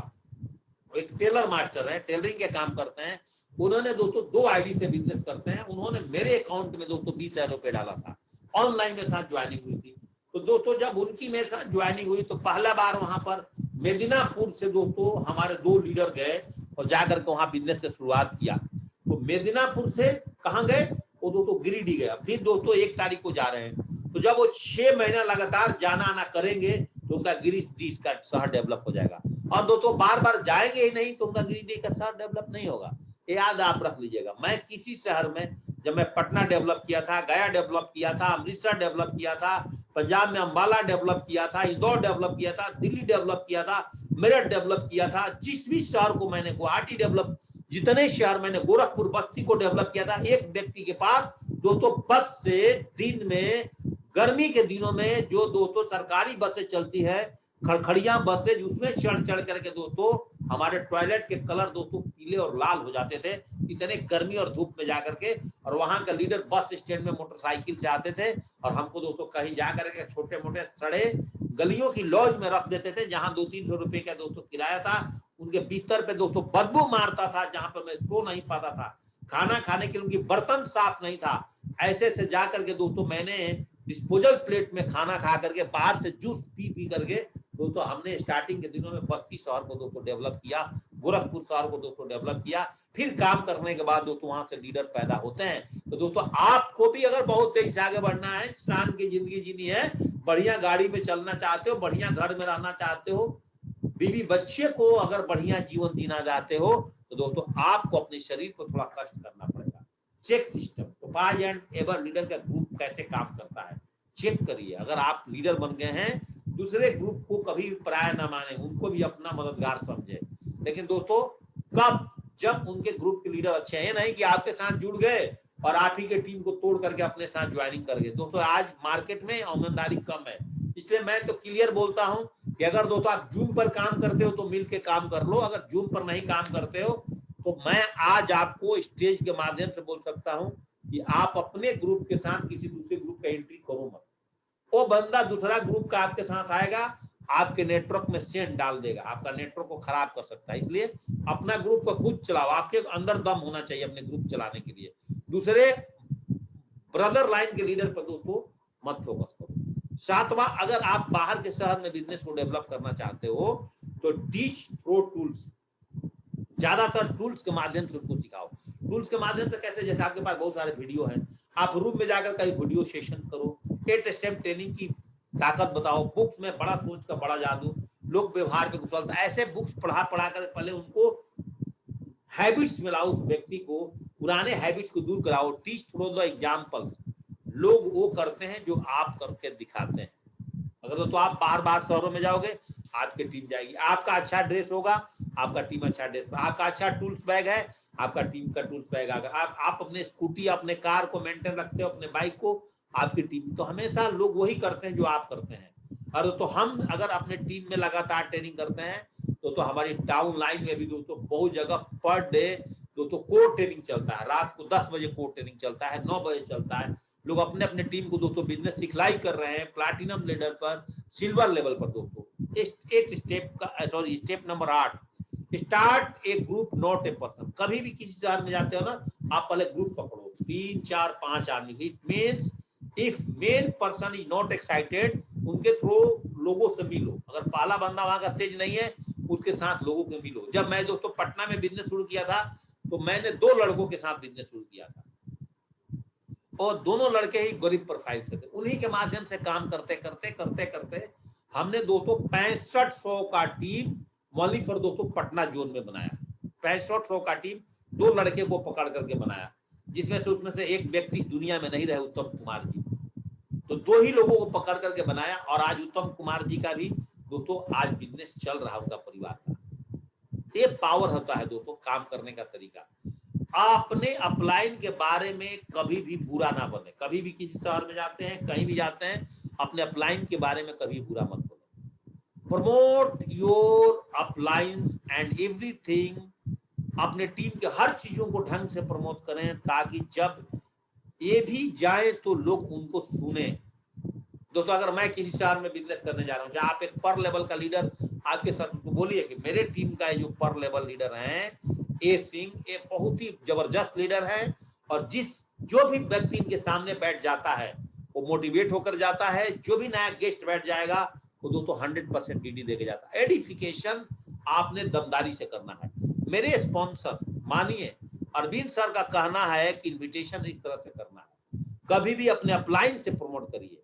एक टेलर मास्टर है, टेलरिंग के काम करते हैं। उन्होंने दोस्तों 2 आईडी से बिजनेस करते हैं। उन्होंने मेरे अकाउंट में दोस्तों 20,000 रुपए डाला था, ऑनलाइन मेरे साथ ज्वाइनिंग हुई थी। तो दोस्तों जब उनकी मेरे साथ ज्वाइनिंग हुई तो पहला बार वहां पर मेदिनापुर से दोस्तों हमारे 2 लीडर गए और जाकर के वहां बिजनेस की शुरुआत किया। तो मेदिनापुर से कहाँ गए? वो दोस्तों गिरिडीह गया। फिर दोस्तों 1 तारीख को जा रहे हैं। तो जब वो 6 महीना लगातार जाना आना करेंगे तो उनका गिरिडीह का शहर डेवलप हो जाएगा। और दोस्तों बार बार जाएंगे ही नहीं तो उनका गिरिडीह का शहर डेवलप नहीं होगा। याद आप रख लीजिएगा। मैं किसी शहर में, जब मैं पटना डेवलप किया था, गया डेवलप किया था, अमृतसर डेवलप किया था, पंजाब में अंबाला डेवलप किया था, इंदौर डेवलप किया था, दिल्ली डेवलप किया था, मेरठ डेवलप किया था, जिस भी शहर को मैंने, गुवाहाटी डेवलप, जितने शहर मैंने, गोरखपुर, बस्ती को डेवलप किया था, एक व्यक्ति के पास दोस्तों बस से दिन में, गर्मी के दिनों में जो दोस्तों सरकारी बसें चलती है, खड़खड़िया बसें, उसमें चढ़ चढ़ करके दोस्तों हमारे टॉयलेट के कलर दोस्तों पीले और लाल हो जाते थे, इतने गर्मी और धूप में जाकर के। और वहां का लीडर बस स्टैंड में मोटरसाइकिल से आते थे और हमको दोस्तों कहीं जाकर के छोटे मोटे सड़े गलियों की लॉज में रख देते थे, जहां 200-300 रुपए का दोस्तों किराया था। उनके बिस्तर पे दोस्तों बदबू मारता था, जहां पर मैं सो नहीं पाता था। खाना खाने के लिए उनकी बर्तन साफ नहीं था। ऐसे से जाकर के दोस्तों मैंने डिस्पोजल प्लेट में खाना खा करके, बाहर से जूस पी करके दोस्तों हमने स्टार्टिंग के दिनों में बस्ती शहर को दोस्तों डेवलप किया, गोरखपुर शहर को दोस्तों डेवलप किया। फिर काम करने के बाद दोस्तों वहां से लीडर पैदा होते हैं। तो दोस्तों आपको भी अगर बहुत तेजी से आगे बढ़ना है, शान की जिंदगी जीनी है, बढ़िया गाड़ी में चलना चाहते हो, बढ़िया घर में रहना चाहते हो, बीवी बच्चे को अगर बढ़िया जीवन जीना चाहते हो, तो दोस्तों आपको अपने शरीर को थोड़ा कष्ट करना पड़ेगा। चेक सिस्टम, तो पाज एंड एवर लीडर का ग्रुप कैसे काम करता है चेक करिए। अगर आप लीडर बन गए हैं, दूसरे ग्रुप को कभी भी पराया ना माने, उनको भी अपना मददगार समझे। लेकिन दोस्तों कब? जब उनके ग्रुप के लीडर अच्छे हैं, नहीं कि आपके साथ जुड़ गए और आप ही के टीम को तोड़ करके अपने साथ ज्वाइनिंग कर गए। दोस्तों आज मार्केट में ईमानदारी कम है, इसलिए मैं तो क्लियर बोलता हूं कि अगर दोस्तों आप जूम पर काम करते हो तो मिलके काम कर लो, अगर जूम पर नहीं काम करते हो तो मैं आज आपको स्टेज के माध्यम से बोल सकता हूं कि आप अपने ग्रुप के साथ किसी दूसरे ग्रुप का एंट्री करो मत। वो बंदा दूसरा ग्रुप का आपके साथ आएगा, आपके नेटवर्क में सेंड डाल देगा, आपका नेटवर्क को खराब कर सकता है। इसलिए अपना ग्रुप को खुद चलाओ, आपके अंदर दम होना चाहिए अपने ग्रुप चलाने के लिए। दूसरे ब्रदर लाइन के लीडर पर दोस्तों मत फोकस करो। सातवां, अगर आप बाहर के शहर में बिजनेस को डेवलप करना चाहते हो तो टीच थ्रू टूल्स, ज्यादातर टूल्स के माध्यम से उनको सिखाओ। टूल्स के माध्यम से कैसे, जैसे आपके पास बहुत सारे वीडियो हैं, आप रूम में जाकर कहीं वीडियो सेशन करो, 8 स्टेप ट्रेनिंग की ताकत बताओ। बुक्स में बड़ा सोच का बड़ा जादू, लोग व्यवहार पे कुशलता, ऐसे बुक्स पढ़ा कर पहले उनको हैबिट्स में लाओ, उस व्यक्ति को पुराने हैबिट्स को दूर कराओ। टीच थ्रू द एग्जाम्पल, लोग वो करते हैं जो आप करके दिखाते हैं। अगर तो आप बार बार शहरों में जाओगे, आपकी टीम जाएगी। आपका अच्छा ड्रेस होगा, आपका टीम अच्छा ड्रेस, आपका अच्छा टूल्स बैग है, आपका टीम का टूल्स बैग आएगा। आप अपने स्कूटी, अपने कार को मेंटेन रखते हो, अपने बाइक को, आपकी टीम। तो हमेशा लोग वही करते हैं जो आप करते हैं। और तो हम अगर अपने टीम में लगातार ट्रेनिंग करते हैं तो हमारी टाउन लाइन में भी दोस्तों बहुत जगह पर डे दोस्तों कोर ट्रेनिंग चलता है। रात को 10 बजे कोर ट्रेनिंग चलता है, 9 बजे चलता है। लोग अपने अपने टीम को दोस्तों बिजनेस सिखलाई कर रहे हैं, प्लैटिनम लेवल पर, सिल्वर लेवल पर दोस्तों। 8 स्टेप का, sorry, step number 8, start A group not a person. कभी भी किसी शहर में जाते हो ना, आप पहले ग्रुप पकड़ो, 3, 4, 5 आदमी। It means if main person is not excited, उनके थ्रू लोगों से मिलो। अगर पहला बंदा वहां का तेज नहीं है, उसके साथ लोगों के मिलो। जब मैं दोस्तों पटना में बिजनेस शुरू किया था तो मैंने 2 लड़कों के साथ बिजनेस शुरू किया था, और दोनों लड़के ही गरीब प्रोफाइल से थे। उन्हीं के माध्यम से काम करते करते करते करते हमने दोस्तों 6500 का टीम वॉली फॉर दोस्तों पटना जोन में बनाया। 6500 का टीम 2 लड़के को पकड़ करके बनाया, जिसमें से उसमें से एक व्यक्ति दुनिया में नहीं रहे, उत्तम कुमार जी। तो 2 ही लोगों को पकड़ करके बनाया, और आज उत्तम कुमार जी का भी दोस्तों आज बिजनेस चल रहा है, उनका परिवार का। ये पावर होता है दोस्तों काम करने का तरीका। आपने अपलाइन के बारे में कभी भी बुरा ना बने। कभी भी किसी शहर में जाते हैं, कहीं भी जाते हैं, अपने अपलाइन के बारे में कभी बुरा मत बोलो। Promote your अपलाइंस and everything. अपने टीम के हर चीजों को ढंग से प्रमोट करें, ताकि जब ये भी जाए तो लोग उनको सुने। दोस्तों अगर मैं किसी शहर में बिजनेस करने जा रहा हूँ, आप एक पर लेवल का लीडर आपके साथ, उसको बोलिए कि मेरे टीम का जो पर लेवल लीडर है ए सिंह, ये बहुत ही जबरदस्त लीडर है, और जो भी व्यक्ति इनके सामने बैठ जाता है वो मोटिवेट होकर जाता है। जो भी नया गेस्ट बैठ जाएगा वो दोस्तों 100% डीडी देके जाता है। एडिफिकेशन आपने दमदारी से करना है। मेरे स्पॉन्सर मानिए अरविंद सर का कहना है कि इन्विटेशन इस तरह से करना है। कभी भी अपने अपलाइन से प्रमोट करिए,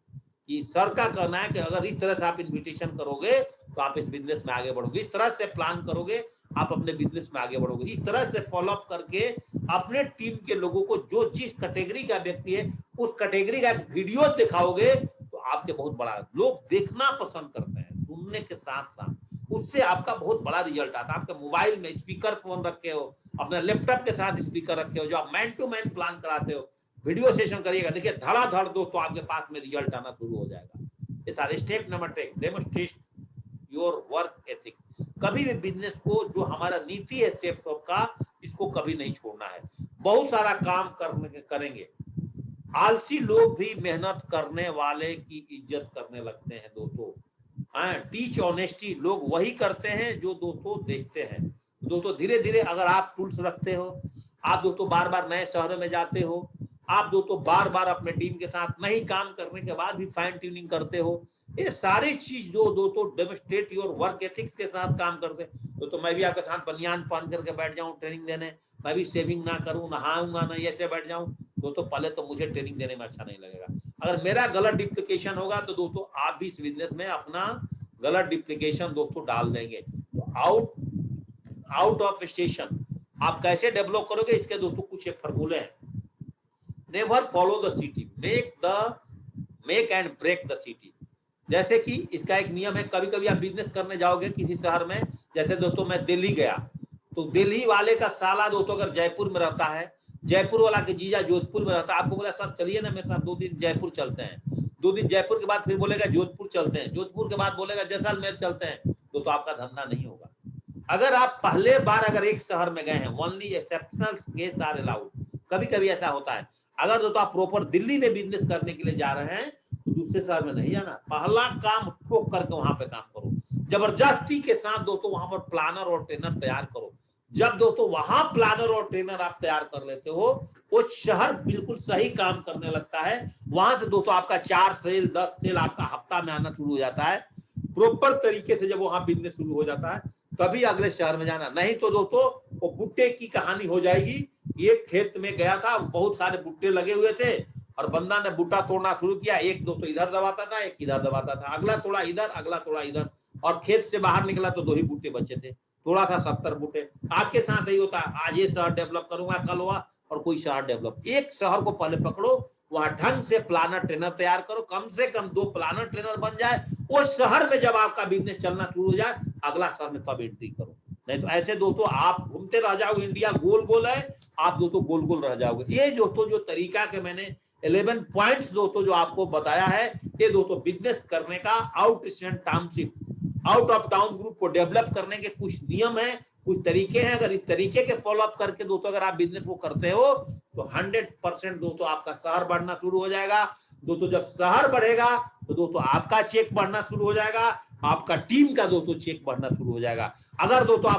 कि सर का कहना है कि अगर इस तरह से आप इन्विटेशन करोगे तो आप इस बिजनेस में आगे बढ़ोगे, इस तरह से प्लान करोगे आप अपने बिजनेस में आगे बढ़ोगे, इस तरह से फॉलोअप करके अपने टीम के लोगों को, जो जिस कैटेगरी का व्यक्ति है उस कैटेगरी का वीडियो दिखाओगे तो आपके बहुत बड़ा, लोग देखना पसंद करते हैं सुनने के साथ साथ, उससे आपका बहुत बड़ा रिजल्ट आता है। आपके मोबाइल में स्पीकर फोन रखे हो, अपने लैपटॉप के साथ स्पीकर रखे हो, जो आप मैन टू मैन प्लान कराते हो, वीडियो सेशन करिएगा, देखिए धड़ाधड़ दोस्तों आपके पास में रिजल्ट आना शुरू हो जाएगा। ये सारे step number 10, demonstrate your work ethics. कभी भी बिजनेस को, जो हमारा नीति है सेफ शॉप का, इसको कभी नहीं छोड़ना है। बहुत सारा काम करेंगे। आलसी लोग भी मेहनत करने वाले की इज्जत करने लगते हैं दोस्तों। टीच ऑनेस्टी, लोग वही करते हैं जो दोस्तों देखते हैं। दोस्तों धीरे धीरे अगर आप टूल्स रखते हो, आप दोस्तों बार बार नए शहरों में जाते हो, आप दोस्तों बार बार अपने टीम के साथ नहीं काम करने के बाद भी फाइन ट्यूनिंग करते हो, ये सारी चीज जो दोस्तों डेमोन्स्ट्रेट योर वर्क एथिक्स के साथ काम करते, तो मैं भी आपके साथ बनियान पहन करके बैठ जाऊं ट्रेनिंग देने, मैं भी सेविंग ना करूं, नहाऊंगा ना, ऐसे बैठ जाऊं दोस्तों, पहले तो मुझे ट्रेनिंग देने में अच्छा नहीं लगेगा। अगर मेरा गलत डिप्लीकेशन होगा तो दोस्तों आप भी इस बिजनेस में अपना गलत डिप्लीकेशन दोस्तों डाल देंगे। तो आउट ऑफ स्टेशन आप कैसे डेवलप करोगे, इसके दोस्तों कुछ फॉर्मूले हैं। Never follow the city, make and break the city. जैसे कि इसका एक नियम है, कभी कभी आप बिजनेस करने जाओगे किसी शहर में, जैसे दोस्तों मैं दिल्ली गया, तो दिल्ली वाले का साला दोस्तों अगर जयपुर में रहता है, जयपुर वाला के जीजा जोधपुर में रहता है, आपको बोला सर चलिए ना मेरे साथ 2 दिन जयपुर चलते हैं, 2 दिन जयपुर के बाद फिर बोलेगा जोधपुर चलते हैं, जोधपुर के बाद बोलेगा जैसलमेर चलते हैं, तो आपका धंधा नहीं होगा। अगर आप पहले बार अगर एक शहर में गए हैं, only exceptional case are allowed, कभी कभी ऐसा होता है। अगर दोस्तों आप प्रॉपर दिल्ली में बिजनेस करने के लिए जा रहे हैं तो दूसरे शहर में नहीं जाना, पहला काम ठोक करके वहां पे काम करो, जबरदस्ती के साथ दोस्तों वहां पर प्लानर और ट्रेनर तैयार करो, जब दोस्तों वहां प्लानर और ट्रेनर आप तैयार कर लेते हो, वो शहर बिल्कुल सही काम करने लगता है। वहां से दोस्तों आपका 4 सेल 10 सेल आपका हफ्ता में आना शुरू हो जाता है। प्रॉपर तरीके से जब वहां बिजनेस शुरू हो जाता है तभी अगले शहर में जाना, नहीं तो दोस्तों वो भुट्टे की कहानी हो जाएगी। एक खेत में गया था, बहुत सारे भुट्टे लगे हुए थे और बंदा ने बूटा तोड़ना शुरू किया। एक दोस्तों इधर दबाता था, एक इधर दबाता था, अगला थोड़ा इधर, अगला थोड़ा इधर, और खेत से बाहर निकला तो 2 ही बूटे बचे थे। थोड़ा था 70 बूटे। आपके साथ ही होता है, आज ये शहर डेवलप करूंगा, कल हुआ और कोई शहर डेवलप। एक शहर को पहले पकड़ो, वहां ढंग से प्लानर ट्रेनर तैयार करो, कम से कम 2 प्लानर ट्रेनर बन जाए, उस शहर में जब आपका बिजनेस चलना शुरू हो जाए, अगला शहर में तब एंट्री करो। नहीं तो ऐसे दोस्तों आप घूमते रह जाओगे, इंडिया गोल गोल है, आप दोस्तों गोल गोल रह जाओगे। ये दोस्तों जो तरीका के मैंने 11 पॉइंट्स दोस्तों जो आपको बताया है, ये दोस्तों बिजनेस करने का, out stand township, out of town group को डेवलप करने के कुछ नियम है, कुछ तरीके हैं। अगर इस तरीके के फॉलोअप करके दोस्तों अगर आप बिजनेस को करते हो तो 100% दोस्तों आपका शहर बढ़ना शुरू हो जाएगा। दोस्तों जब शहर बढ़ेगा तो दोस्तों आपका चेक बढ़ना शुरू हो जाएगा, आपका टीम का दोस्तों चेक बढ़ना शुरू हो जाएगा। अगर दोस्तों